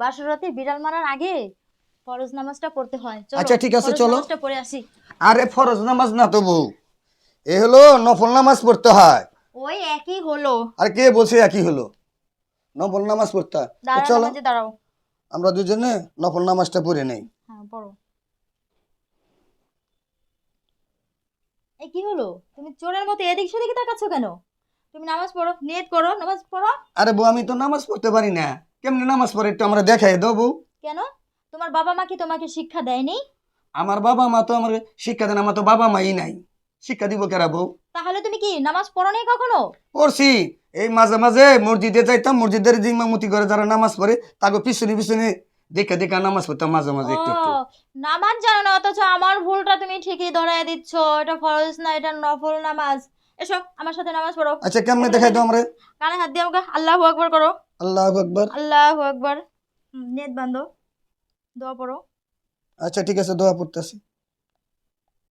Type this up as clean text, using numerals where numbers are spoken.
বাসর রাতে বিড়াল মারার আগে ফরজ নামাজটা পড়তে হয়। চলো আচ্ছা ঠিক আছে ফরজ চলো। নামাজটা পড়ে আসি। আরে ফরজ নামাজ না তো বউ, এ হলো নফল নামাজ পড়তে হয়। ওই একই হলো। আর কে বলছে একই হলো? নফল নামাজ পড়তে হয়। তো দাঁড়াও, চলো নামাজে দাঁড়াও। আমরা দুজনে নফল নামাজটা পড়ে নেই। হ্যাঁ পড়ো। এই কি হলো, তুমি চোরের মতো এদিক সেদিকে তাকাচ্ছ কেন? তুমি নামাজ পড়ো, নিয়ত করো, নামাজ পড়ো। আরে বউ আমি তো নামাজ পড়তে পারি না, কেমনে নামাজ পড়ে একটু আমরা দেখাই দাও বউ। কেন? তোমার বাবা মা কি তোমাকে শিক্ষা দেয়নি? আমার বাবা মা তো আমার শিক্ষা দেন, আমার তো বাবা মাই নাই, শিক্ষা দিব কেরা বউ? তাহলে তুমি কি নামাজ পড়ো নাই কখনো? পড়ছি, এই মাঝে মাঝে মসজিদে যাইতাম, মসজিদের ইমামতি করে যারা নামাজ পড়ে তাকে পিছনে পিছনে দেখে দেখে নামাজ পড়তাম মাঝে মাঝে ও, একটু একটু। নামাজ জানো না, অথচ আমার ভুলটা তুমি ঠিকই ধরায় দিচ্ছ। এটা ফরজ না, এটা নফল নামাজ। এসো আমার সাথে নামাজ পড়ো। আচ্ছা কেমনে এখানে দেখাই দেখে দাও আমরা। কানে হাত দিয়ে আমাকে আল্লাহু আকবার করো। আল্লাহু আকবার। আল্লাহু আকবার। নিয়ত বান্ধো, দোয়া পড়ো। আচ্ছা ঠিক আছে দোয়া পড়তেছি।